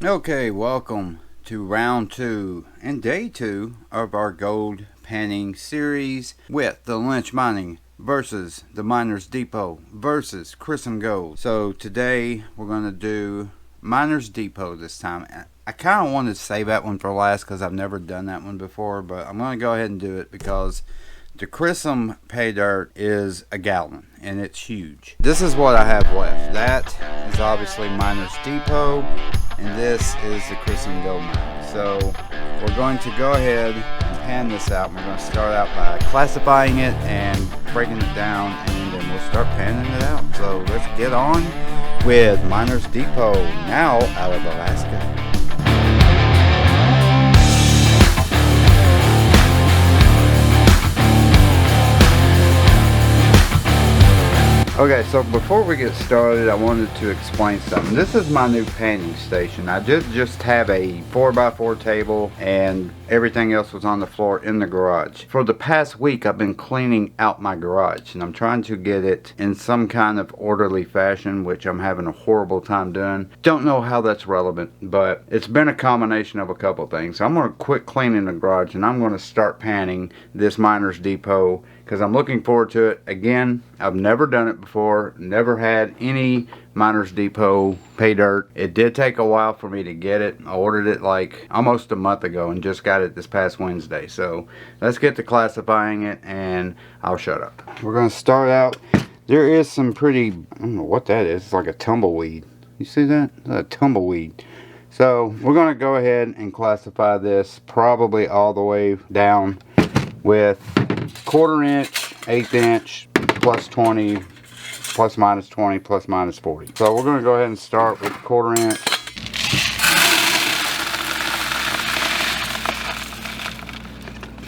Okay, welcome to round 2 and day 2 of our gold panning series with the Lynch Mining versus the Miners Depot versus Chrism Gold. So today we're going to do Miners Depot this time. I kind of wanted to save that one for last because I've never done that one before, but I'm going to go ahead and do it because the Chrism pay dirt is a gallon and it's huge. This is what I have left. That is obviously Miners Depot, and this is the Chrism Gold Mine. So we're going to go ahead and pan this out. We're going to start out by classifying it and breaking it down, and then we'll start panning it out. So let's get on with Miners Depot, now out of Alaska. Okay, so before we get started, I wanted to explain something. This is my new panning station. I just have a 4x4 table and everything else was on the floor in the garage. For the past week, I've been cleaning out my garage and I'm trying to get it in some kind of orderly fashion, which I'm having a horrible time doing. Don't know how that's relevant, but it's been a combination of a couple things. So I'm going to quit cleaning the garage and I'm going to start panning this Miners Depot because I'm looking forward to it. Again, I've never done it before, never had any Miners Depot pay dirt. It did take a while for me to get it. I ordered it like almost a month ago and just got it this past Wednesday. So let's get to classifying it and I'll shut up. We're going to start out. There is some pretty, I don't know what that is. It's like a tumbleweed. You see that? A tumbleweed. So we're going to go ahead and classify this probably all the way down with 1/4 inch, 1/8 inch, plus 20, plus minus 20, plus minus 40. So we're going to go ahead and start with 1/4 inch.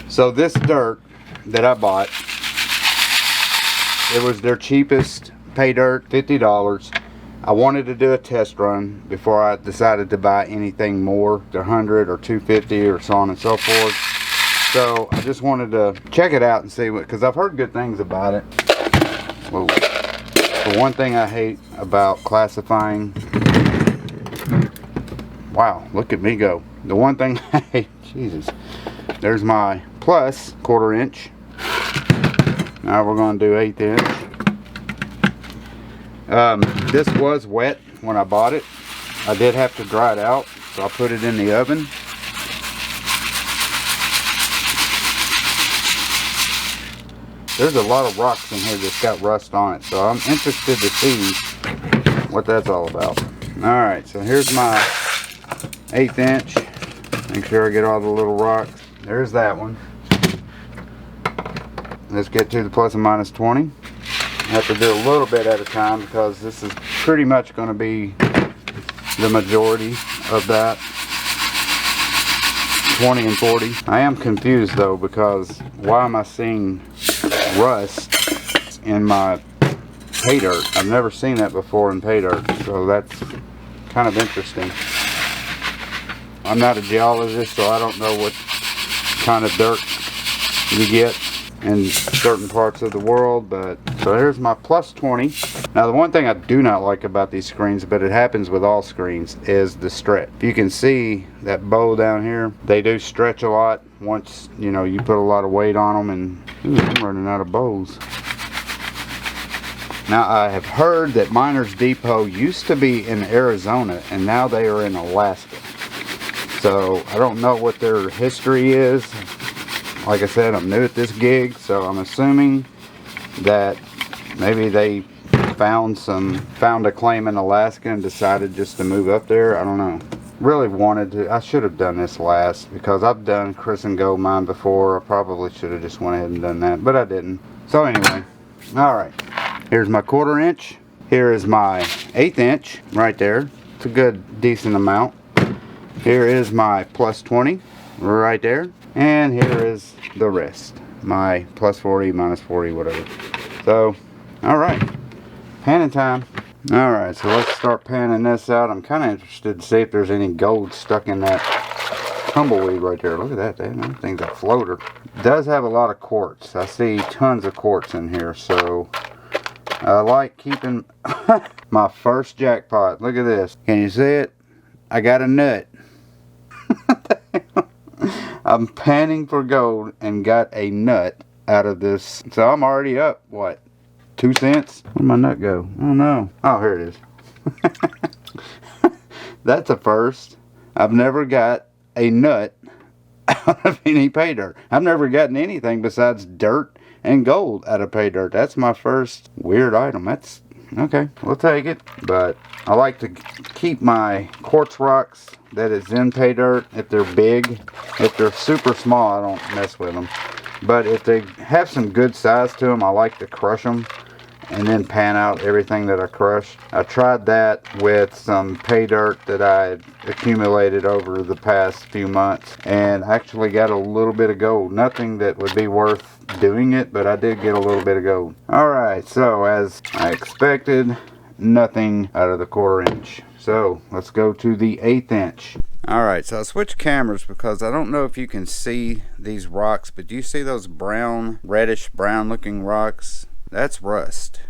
So this dirt that I bought, it was their cheapest pay dirt, $50. I wanted to do a test run before I decided to buy anything more, $100 or $250 or so on and so forth. So I just wanted to check it out and see what, because I've heard good things about it. Whoa. The one thing I hate about classifying, wow, look at me go. The one thing I hate, Jesus, there's my plus 1/4 inch. Now we're going to do 1/8 inch. This was wet when I bought it. I did have to dry it out, so I put it in the oven. There's a lot of rocks in here that's got rust on it, so I'm interested to see what that's all about. Alright, so here's my 1/8 inch. Make sure I get all the little rocks. There's that one. Let's get to the plus and minus 20. I have to do a little bit at a time because this is pretty much going to be the majority of that. 20 and 40. I am confused though, because why am I seeing rust in my pay dirt? I've never seen that before in pay dirt, so that's kind of interesting. I'm not a geologist, so I don't know what kind of dirt you get in certain parts of the world, but so here's my plus 20. Now the one thing I do not like about these screens, but it happens with all screens, is the stretch. If you can see that bowl down here, they do stretch a lot once, you know, you put a lot of weight on them. And ooh, I'm running out of bowls. Now I have heard that Miners Depot used to be in Arizona and now they are in Alaska. So I don't know what their history is. Like I said, I'm new at this gig, so I'm assuming that maybe they found a claim in Alaska and decided just to move up there. I don't know. Really wanted to. I should have done this last because I've done Chrism Gold Mine before. I probably should have just went ahead and done that, but I didn't. So anyway, all right. Here's my 1/4 inch. Here is my 1/8 inch right there. It's a good, decent amount. Here is my plus 20 right there. And here is the rest. My plus 40, minus 40, whatever. So, alright. Panning time. Alright, so let's start panning this out. I'm kind of interested to see if there's any gold stuck in that tumbleweed right there. Look at that. That thing's a floater. It does have a lot of quartz. I see tons of quartz in here, so I like keeping my first jackpot. Look at this. Can you see it? I got a nut. I'm panning for gold and got a nut out of this. So I'm already up, what, 2 cents? Where'd my nut go? Oh no. Oh, here it is. That's a first. I've never got a nut out of any pay dirt. I've never gotten anything besides dirt and gold out of pay dirt. That's my first weird item. That's okay, we'll take it. But I like to keep my quartz rocks that is in pay dirt if they're big. If they're super small, I don't mess with them. But if they have some good size to them, I like to crush them and then pan out everything that I crush. I tried that with some pay dirt that I accumulated over the past few months and actually got a little bit of gold. Nothing that would be worth doing it, but I did get a little bit of gold. Alright, so as I expected, nothing out of the 1/4 inch. So let's go to the 1/8 inch. Alright, so I switched cameras because I don't know if you can see these rocks, but do you see those brown, reddish brown looking rocks? That's rust,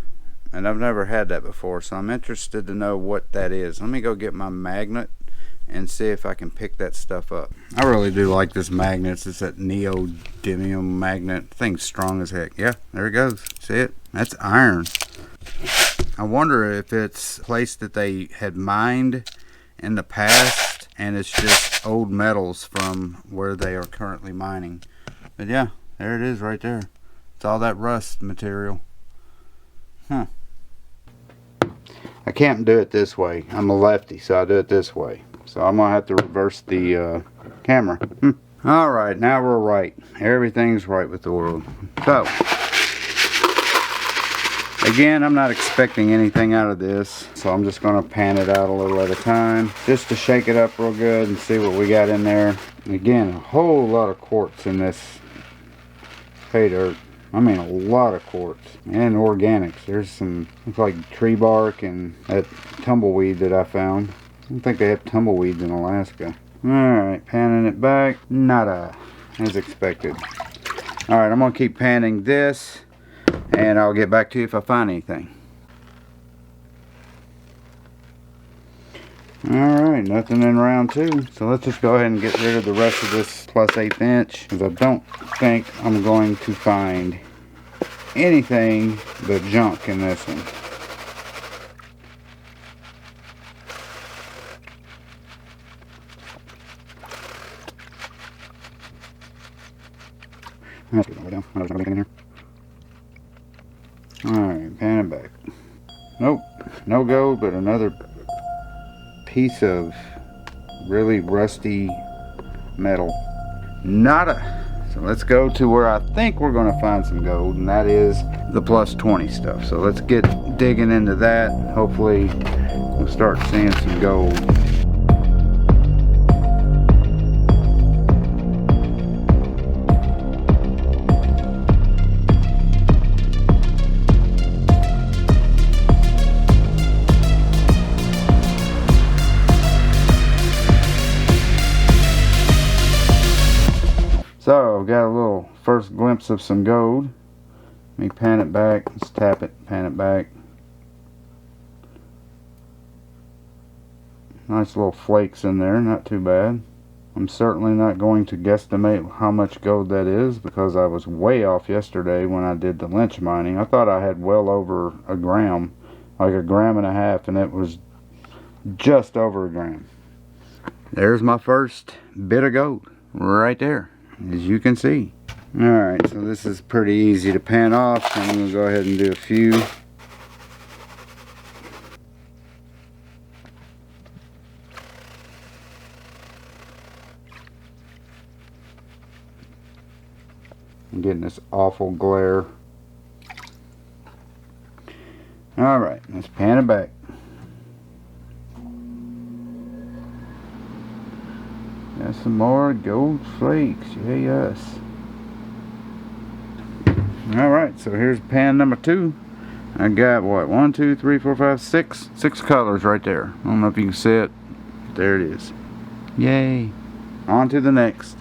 and I've never had that before, so I'm interested to know what that is. Let me go get my magnet and see if I can pick that stuff up. I really do like this magnet. It's that neodymium magnet. Thing's strong as heck. Yeah, there it goes. See it? That's iron. I wonder if it's a place that they had mined in the past and it's just old metals from where they are currently mining. But yeah, there it is right there. It's all that rust material. Huh. I can't do it this way. I'm a lefty, so I do it this way. So I'm going to have to reverse the camera. Alright, now we're right. Everything's right with the world. So, again, I'm not expecting anything out of this. So I'm just going to pan it out a little at a time. Just to shake it up real good and see what we got in there. Again, a whole lot of quartz in this pay dirt. I mean, a lot of quartz and organics. There's some, looks like tree bark and that tumbleweed that I found. I don't think they have tumbleweeds in Alaska. Alright, panning it back. Nada, as expected. Alright, I'm going to keep panning this and I'll get back to you if I find anything. Alright, nothing in round 2. So let's just go ahead and get rid of the rest of this plus 1/8 inch, because I don't think I'm going to find anything but junk in this one. Alright, pan it back. Nope, no gold, but another piece of really rusty metal. Nada. So let's go to where I think we're going to find some gold, and that is the plus 20 stuff. So let's get digging into that. Hopefully we'll start seeing some gold. So, I've got a little first glimpse of some gold. Let me pan it back. Let's tap it, pan it back. Nice little flakes in there, not too bad. I'm certainly not going to guesstimate how much gold that is because I was way off yesterday when I did the lynch mining. I thought I had well over a gram, like 1.5 grams, and it was just over 1 gram. There's my first bit of gold right there, as you can see. Alright, so this is pretty easy to pan off, so I'm going to go ahead and do a few. I'm getting this awful glare. Alright, let's pan it back. Got some more gold flakes, yes. Alright, so here's pan number 2. I got what, 1, 2, 3, 4, 5, 6 colors right there. I don't know if you can see it. There it is. Yay. On to the next.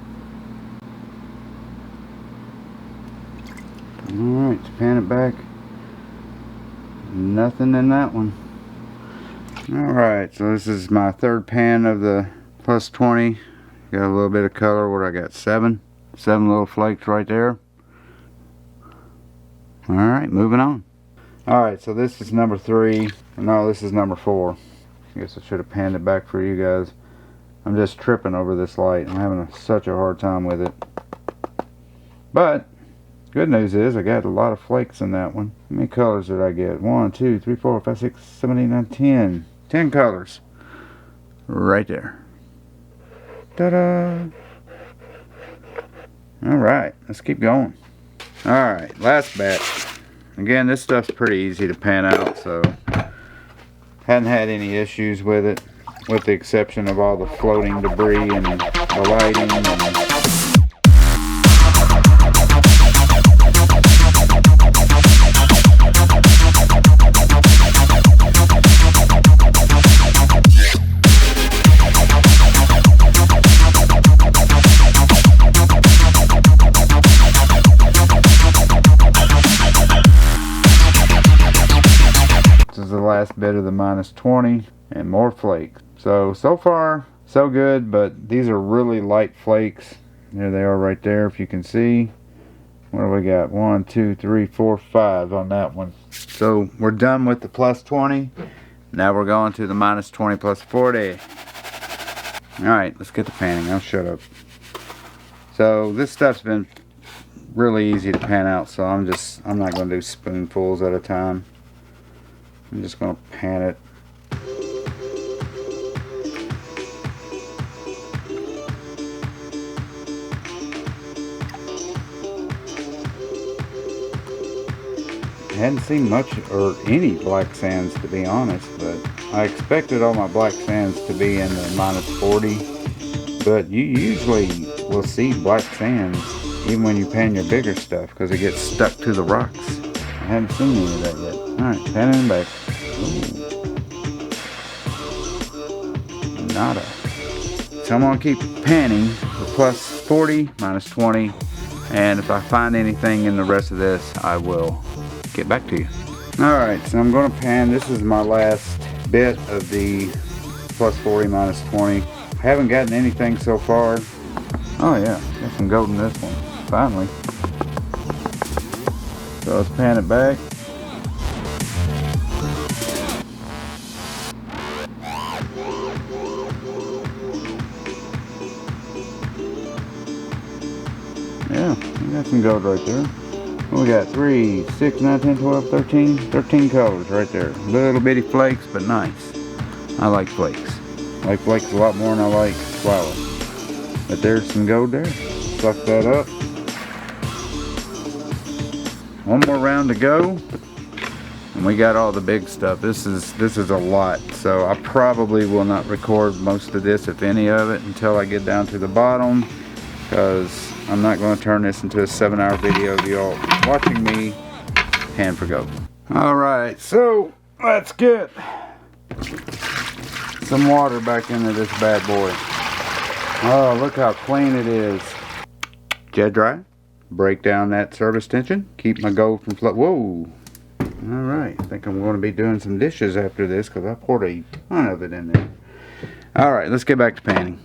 Alright, let's pan it back. Nothing in that one. Alright, so this is my third pan of the plus 20. Got a little bit of color where I got seven little flakes right there. Alright, moving on. Alright, so this is number 3. No, this is number 4. I guess I should have panned it back for you guys. I'm just tripping over this light. I'm having such a hard time with it. But good news is I got a lot of flakes in that one. How many colors did I get? 1, 2, 3, 4, 5, 6, 7, 8, 9, 10. 10 colors. Right there. Ta-da! Alright, let's keep going. Alright, last batch. Again, this stuff's pretty easy to pan out, so hadn't had any issues with it, with the exception of all the floating debris and the lighting and last bit of the minus 20 and more flakes. So far so good, but these are really light flakes. There they are right there, if you can see. What do we got? 1, 2, 3, 4, 5 on that one. So we're done with the plus 20. Now we're going to the minus 20 plus 40. Alright, let's get the panning. I'll shut up. So this stuff's been really easy to pan out, so I'm not going to do spoonfuls at a time. I'm just going to pan it. I hadn't seen much or any black sands, to be honest, but I expected all my black sands to be in the minus 40, but you usually will see black sands even when you pan your bigger stuff because it gets stuck to the rocks. I haven't seen any of that yet. Alright, panning back. Ooh. Nada. So I'm going to keep panning the plus 40, minus 20, and if I find anything in the rest of this, I will get back to you. Alright, so I'm going to pan. This is my last bit of the plus 40, minus 20. I haven't gotten anything so far. Oh yeah, got some gold in this one. Finally. So let's pan it back. Yeah, we got some gold right there. We got 3, 6, 9, 10, 12, 13 colors right there. Little bitty flakes, but nice. I like flakes. I like flakes a lot more than I like flour. But there's some gold there. Suck that up. One more round to go. And we got all the big stuff. This is a lot. So I probably will not record most of this, if any of it, until I get down to the bottom. Because I'm not going to turn this into a 7-hour video of y'all watching me pan for gold. Alright, so let's get some water back into this bad boy. Oh, look how clean it is. Jet dry. Break down that service tension. Keep my gold from flow. Whoa. Alright, I think I'm going to be doing some dishes after this because I poured a ton of it in there. Alright, let's get back to panning.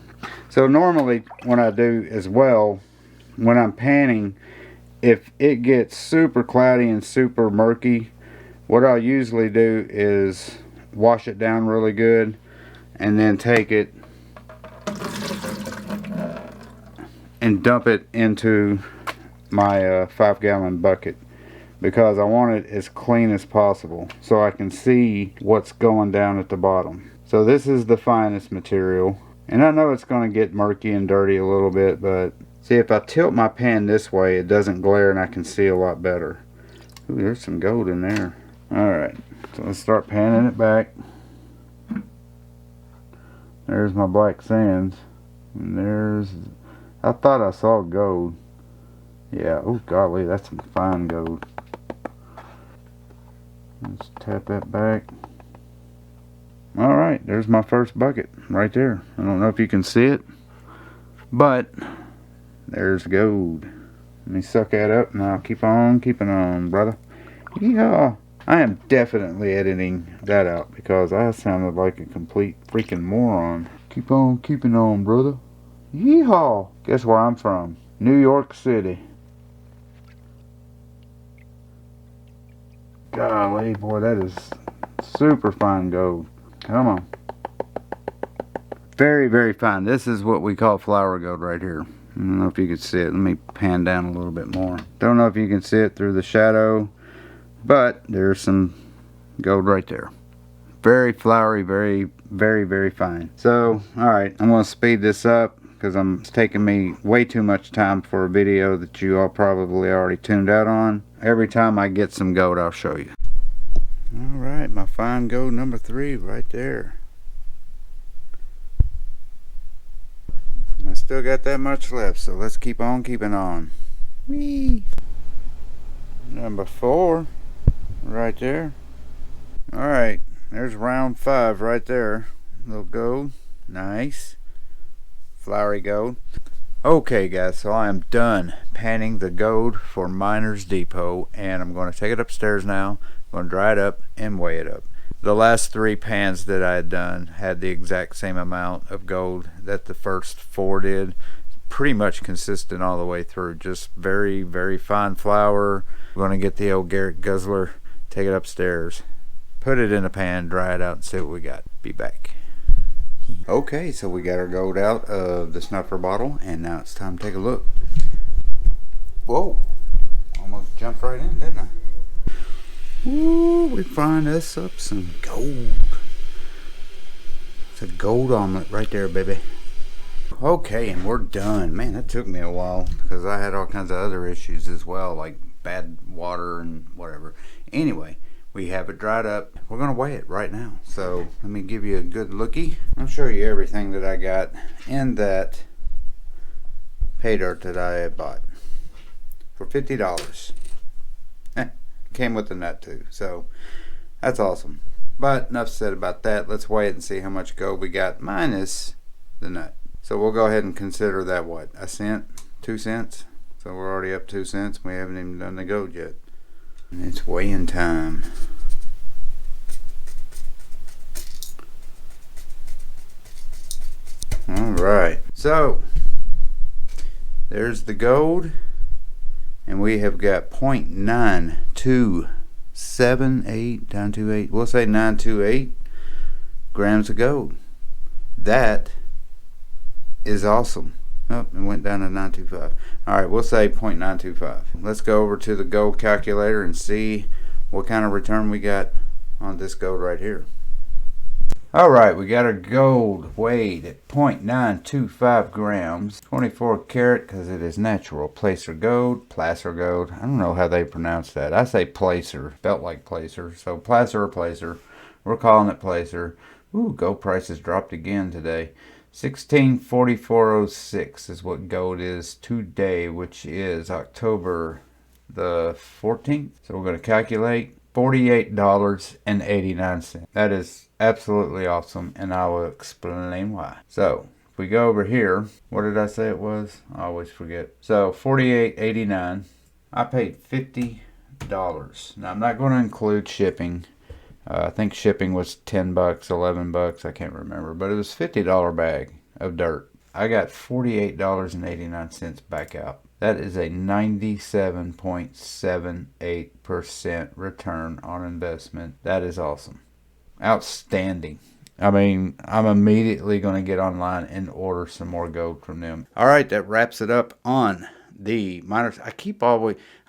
So normally what I do as well, when I'm panning, if it gets super cloudy and super murky, what I'll usually do is wash it down really good and then take it and dump it into my 5-gallon bucket, because I want it as clean as possible so I can see what's going down at the bottom. So this is the finest material, and I know it's going to get murky and dirty a little bit, but see, if I tilt my pan this way, it doesn't glare and I can see a lot better. Ooh, there's some gold in there. Alright, so let's start panning it back. There's my black sands. And there's, I thought I saw gold. Yeah, oh golly, that's some fine gold. Let's tap that back. Alright, there's my first bucket right there. I don't know if you can see it, but there's gold. Let me suck that up and I'll keep on keeping on, brother. Yeehaw! I am definitely editing that out because I sounded like a complete freaking moron. Keep on keeping on, brother. Yeehaw! Guess where I'm from? New York City. Golly, boy, that is super fine gold. Come on. Very, very fine. This is what we call flower gold right here. I don't know if you can see it. Let me pan down a little bit more. Don't know if you can see it through the shadow, but there's some gold right there. Very flowery, very, very, very fine. So, alright, I'm going to speed this up because it's taking me way too much time for a video that you all probably already tuned out on. Every time I get some gold, I'll show you. Alright, my fine gold number 3 right there. I still got that much left, so let's keep on keeping on. Whee! Number 4 right there. Alright, there's round 5 right there. Little gold. Nice. Flowery gold. Okay guys, so I am done panning the gold for Miners Depot, and I'm going to take it upstairs now. I'm going to dry it up and weigh it up. The last 3 pans that I had done had the exact same amount of gold that the first 4 did. Pretty much consistent all the way through. Just very, very fine flour. We're going to get the old Garrett guzzler, take it upstairs, put it in a pan, dry it out, and see what we got. Be back. Okay, so we got our gold out of the snuffer bottle, and now it's time to take a look. Whoa, almost jumped right in, didn't I? Ooh, we find us up some gold. It's a gold omelet right there, baby. Okay, and we're done. Man, that took me a while because I had all kinds of other issues as well, like bad water and whatever. Anyway, we have it dried up. We're going to weigh it right now. So let me give you a good looky. I'll show you everything that I got in that pay dirt that I had bought for $50. Came with the nut too, so that's awesome. But enough said about that. Let's weigh it and see how much gold we got minus the nut. So we'll go ahead and consider that what, a cent, 2 cents. So we're already up 2 cents. We haven't even done the gold yet. And it's weighing time. All right, so there's the gold. And we have got 0.9278 down to 8. We'll say 928 grams of gold. That is awesome. Oh, it went down to 925. Alright, we'll say 0.925. Let's go over to the gold calculator and see what kind of return we got on this gold right here. Alright, we got our gold weighed at 0.925 grams, 24 karat because it is natural placer gold, placer gold. I don't know how they pronounce that. I say placer, felt like placer. So placer or placer, we're calling it placer. Ooh, gold prices dropped again today. 1644.06 is what gold is today, which is October the 14th. So we're going to calculate $48.89. That is absolutely awesome, and I will explain why. So if we go over here, what did I say it was? I always forget. So $48.89. I paid $50. Now I'm not going to include shipping. I think shipping was 10 bucks, 11 bucks, I can't remember, but it was $50 bag of dirt. I got $48.89 back out. That is a 97.78% return on investment. That is awesome. Outstanding. I mean, I'm immediately going to get online and order some more gold from them. All right, that wraps it up on the Miners. I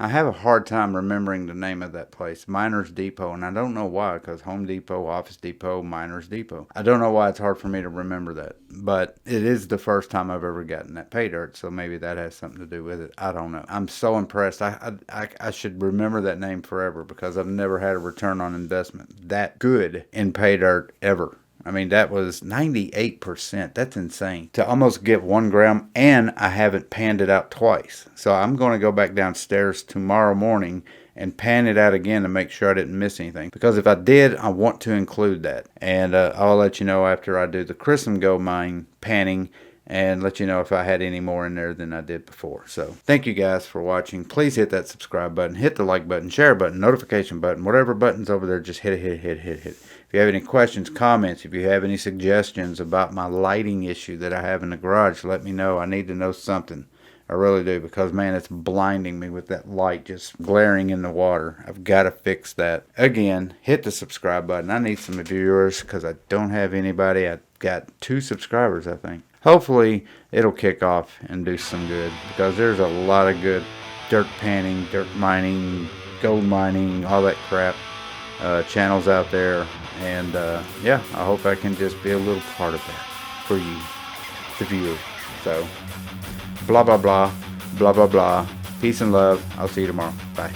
have a hard time remembering the name of that place, Miners Depot, and I don't know why, because Home Depot, Office Depot, Miners Depot. I don't know why it's hard for me to remember that, but it is the first time I've ever gotten that pay dirt, so maybe that has something to do with it. I don't know. I'm so impressed. I should remember that name forever because I've never had a return on investment that good in pay dirt ever. I mean, that was 98%. That's insane. To almost get 1 gram, and I haven't panned it out twice. So I'm going to go back downstairs tomorrow morning and pan it out again to make sure I didn't miss anything. Because if I did, I want to include that. And I'll let you know after I do the Chrism Gold Mine panning and let you know if I had any more in there than I did before. So thank you guys for watching. Please hit that subscribe button, hit the like button, share button, notification button, whatever button's over there, just hit it. If you have any questions, comments, if you have any suggestions about my lighting issue that I have in the garage, let me know. I need to know something. I really do, because man, it's blinding me with that light just glaring in the water. I've got to fix that. Again, hit the subscribe button. I need some viewers because I don't have anybody. I got 2 subscribers, I think. Hopefully it'll kick off and do some good, because there's a lot of good dirt panning, dirt mining, gold mining, all that crap channels out there. And yeah, I hope I can just be a little part of that for you, the viewers. So blah blah blah, blah blah blah. Peace and love. I'll see you tomorrow. Bye.